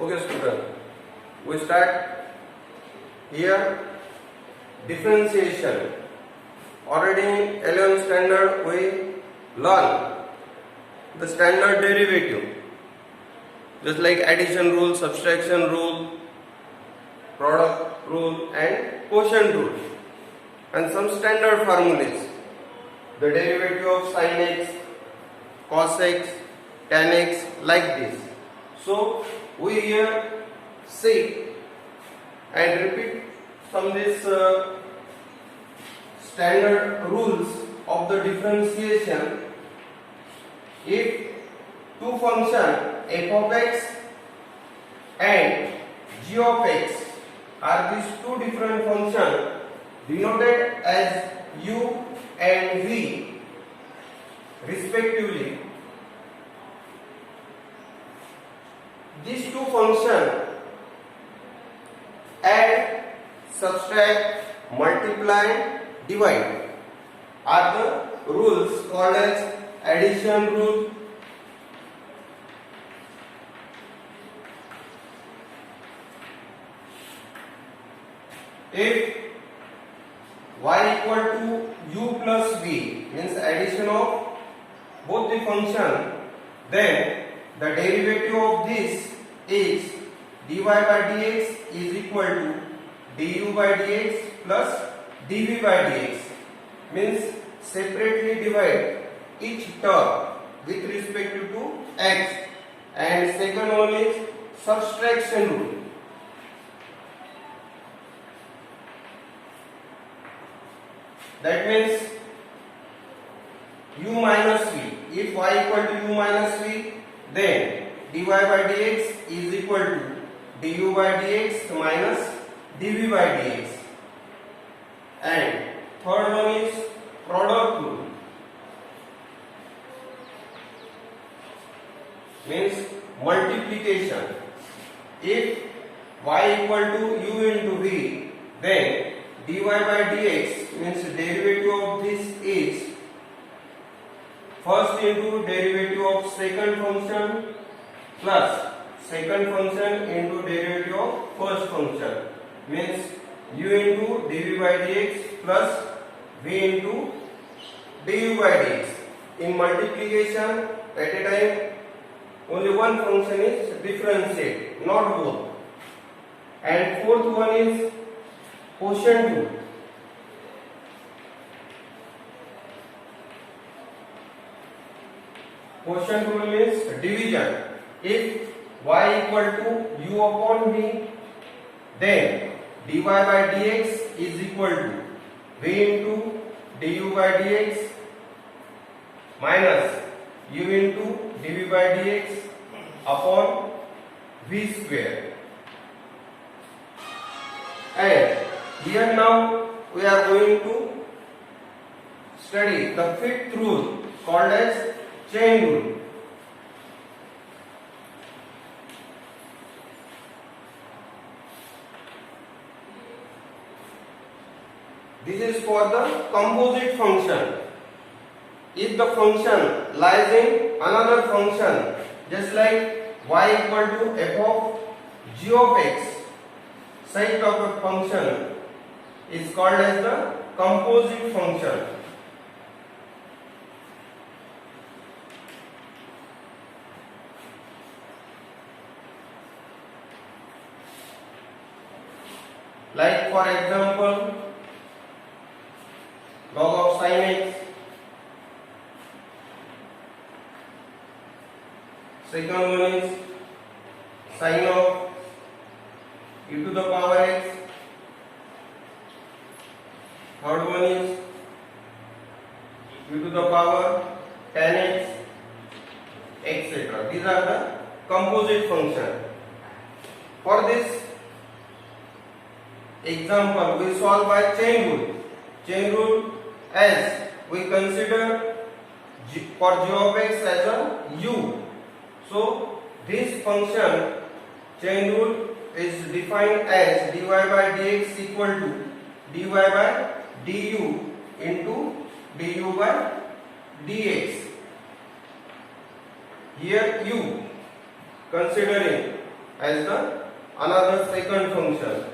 Okay, student. We start here differentiation. Already in 11th standard we learn the standard derivative, just like addition rule, subtraction rule, product rule, and quotient rule, and some standard formulas. The derivative of sin x, cos x, tan x, like this. So we here see and repeat some this standard rules of the differentiation. If two functions f of x and g of x are these two different functions denoted as u and v respectively, these two functions add, subtract, multiply, divide are the rules called as addition rule, if y equal to u plus v means addition of both the function, then the derivative of this is dy by dx is equal to du by dx plus dv by dx, means separately divide each term with respect to x, and second one is subtraction rule. That means u minus v. If y equal to u minus v, then dy by dx is equal to du by dx minus dv by dx. And third one is product rule. Means multiplication. If y equal to u into v, then dy by dx means derivative of this is first into derivative of second function plus second function into derivative of first function, means u into dv by dx plus v into du by dx. In multiplication, at a time only one function is differentiated, not both. And fourth one is quotient rule. Quotient rule means division. If y equal to u upon v, then dy by dx is equal to v into du by dx minus u into dv by dx upon v square. And here now we are going to study the fifth rule called as chain rule. This is for the composite function. If the function lies in another function, just like y equal to f of g of x, such of a function is called as the composite function. Like for example, log of sin x, second one is sin of e to the power x, third one is e to the power tan x, etc. These are the composite function. For this example, we solve by chain rule. Chain rule, as we consider for g of x as a u. So this function chain rule is defined as dy by dx equal to dy by du into du by dx. Here u, considering as the another second function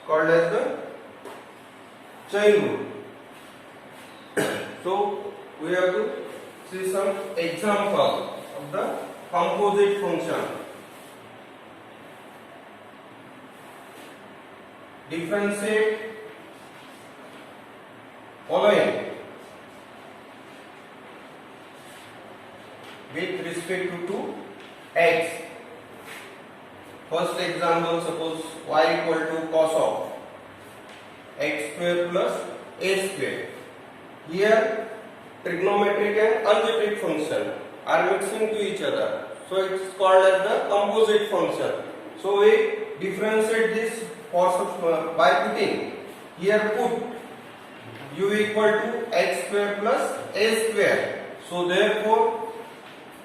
called as the chain rule. So we have to see some example of the composite function. Differentiate following with respect to x. First example, suppose y equal to cos of x square plus a square. Here trigonometric and algebraic function are mixing to each other, so it is called as the composite function. So we differentiate this by putting here, put u equal to x square plus a square. So therefore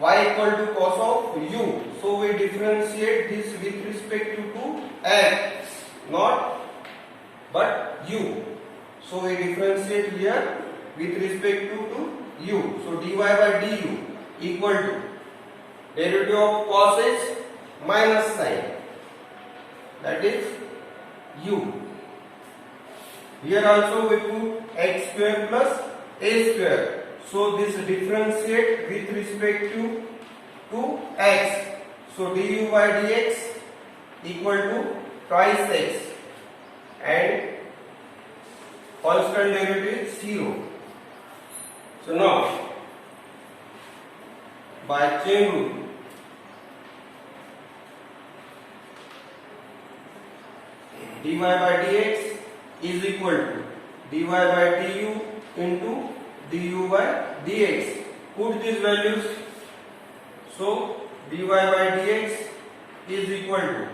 y equal to cos of u. So we differentiate this with respect to x, not but u. So we differentiate here with respect to u. So dy by du equal to derivative of cos x minus sin, that is u. Here also we put x square plus a square. So this differentiate with respect to x. So du by dx equal to twice x and constant derivative is 0. So now by chain rule, dy by dx is equal to dy by du into du by dx. Put these values. So dy by dx is equal to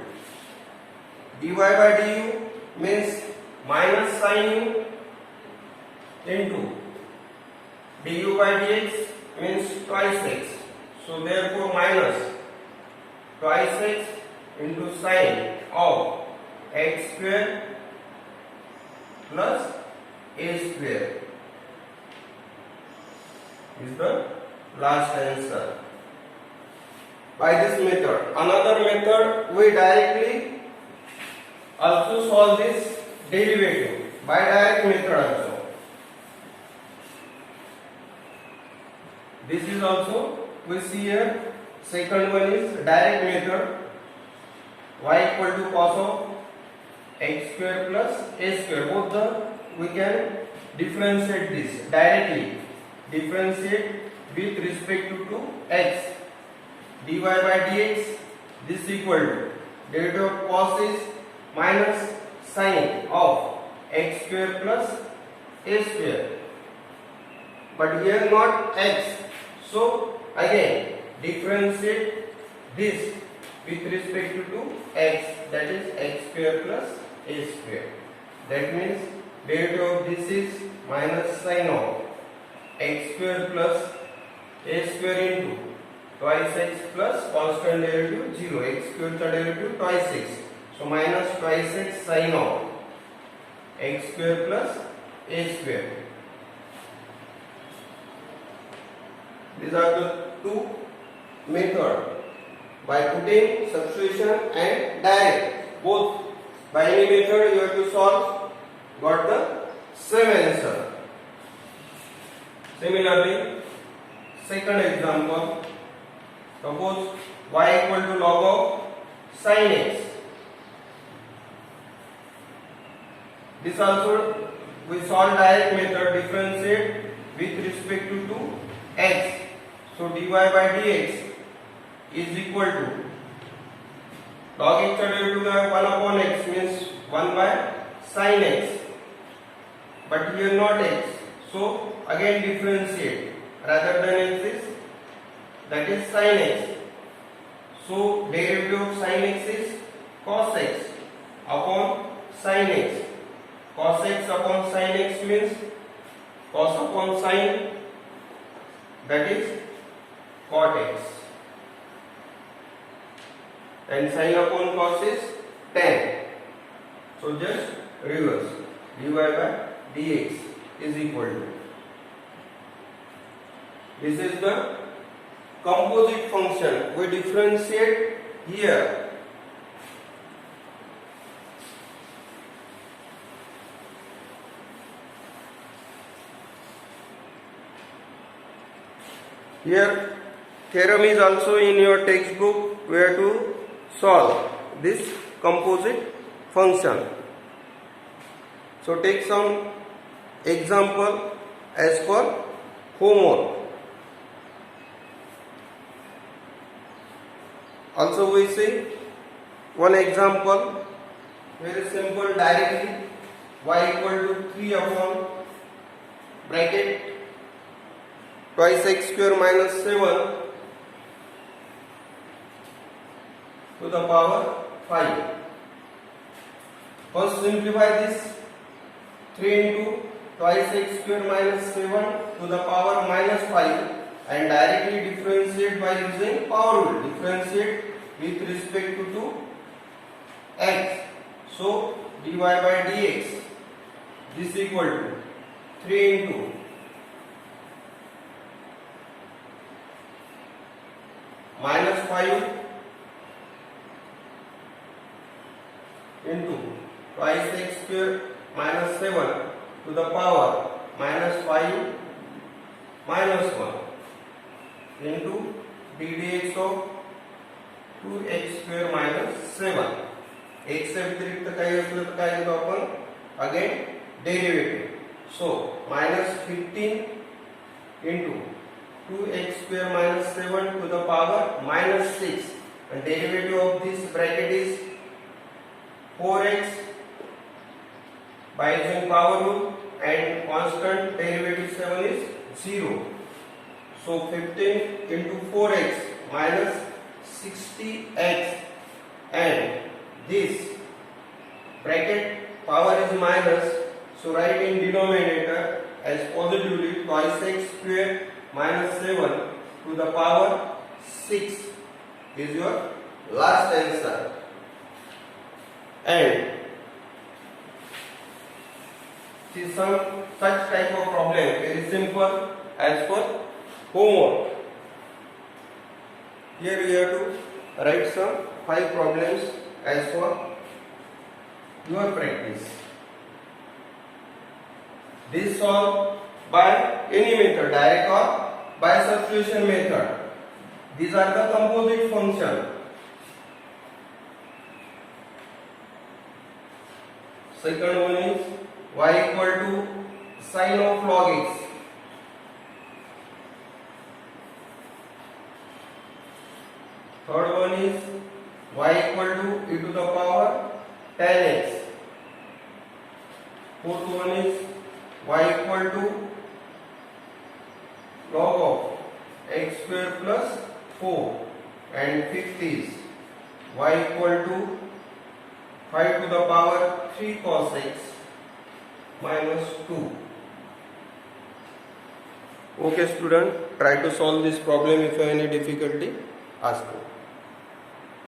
dy by du means minus sin u into du by dx means twice x. So therefore minus twice x into sin of x square plus a square is the last answer. By this method, another method, we directly also solve this derivative by direct method also. This is also, we see here, second one is direct method, y equal to cos of x square plus a square. Both the we can differentiate this directly. Differentiate with respect to x. Dy by dx, this equal to derivative of cos is minus sin of x square plus a square. But here not x. So again differentiate this with respect to x, that is x square plus a square. That means derivative of this is minus sin of x square plus a square into twice x plus constant derivative 0. X square का derivative twice x. So minus twice x sin of x square plus a square. These are the two methods, by putting, substitution and direct. Both by any method you have to solve, got the same answer. Similarly, second example, suppose y equal to log of sin x. This also we solve direct method, differentiate with respect to x. So dy by dx is equal to log x का derivative 1 upon x means 1 by sin x, but here not x. So again differentiate, rather than x is, that is sin x. So derivative of sin x is cos x upon sin x. Cos x upon sin x means cos upon sin, that is cot x, and sin upon cos is tan. So just reverse, dy by dx is equal to, this is the composite function. We differentiate here. Here theorem is also in your textbook where to solve this composite function. So take some example as per homework. Also we see one example, very simple, directly y equal to 3 upon bracket twice x square minus 7 to the power 5. First simplify this, 3 into twice x square minus 7 to the power minus 5, and directly differentiate by using power rule. Differentiate with respect to x. So dy by dx this equal to 3 into minus 5 into twice x square minus 7 to the power minus 5 minus 1 into ddx of 2x square minus 7. x से व्यतिरिक्त काही असलं तर काय घेतो आपण again derivative. So minus 15 into 2x square minus 7 to the power minus 6, and derivative of this bracket is 4x by using power rule, and constant derivative 7 is 0. So 15 into 4x minus 60x, and this bracket power is minus, so write in denominator as positively twice x square minus 7 to the power 6 is your last answer. And see some such type of problem, very simple as per homework. Here we have to write some 5 problems as for your practice. This solved by any method, direct or by substitution method. These are the composite function. Second one is y equal to sine of log x. Third one is y equal to e to the power 10x. Fourth one is y equal to log of x square plus 4, and fifth is y equal to 5 to the power 3 cos x minus 2. Okay student, try to solve this problem. If you have any difficulty, ask me.